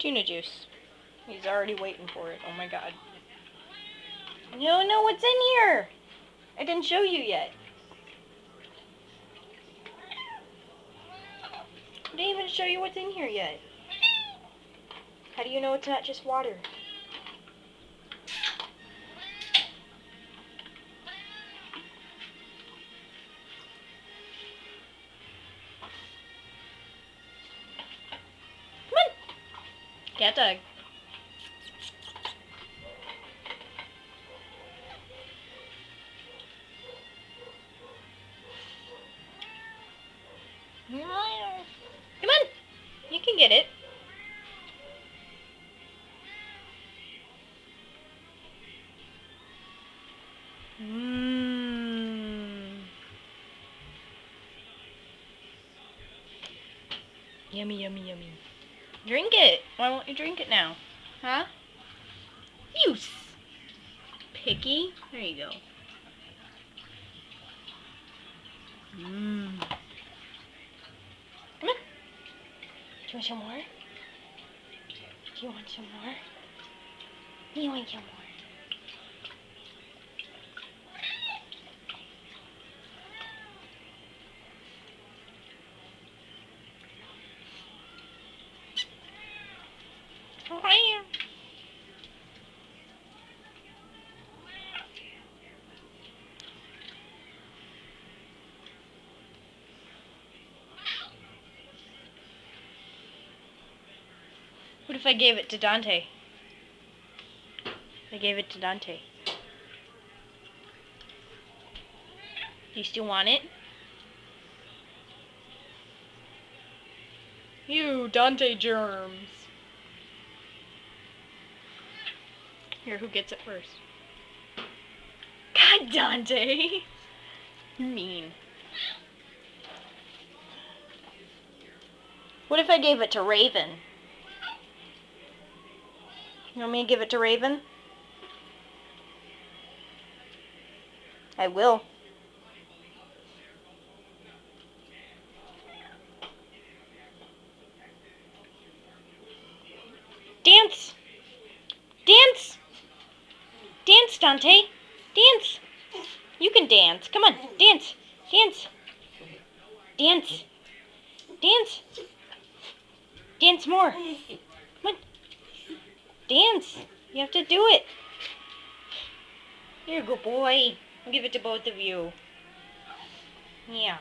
Tuna juice. He's already waiting for it. Oh my god. No, what's in here? I didn't show you yet. I didn't even show you what's in here yet. How do you know it's not just water? Come on! Cat dog. Come on! You can get it. Yummy, yummy, yummy. Drink it. Why won't you drink it now? Huh? You picky. There you go. Come on. Do you want some more? Do you want some more? You want some more? What if I gave it to Dante? I gave it to Dante. Do you still want it? You Dante germs. Here, who gets it first? God, Dante! You're mean. What if I gave it to Raven? You want me to give it to Raven? I will. Dance! Dance! Dance, Dante! Dance! You can dance. Come on, dance! Dance! Dance! Dance! Dance more! Come on! Dance! You have to do it! You're a good boy. I'll give it to both of you. Yeah.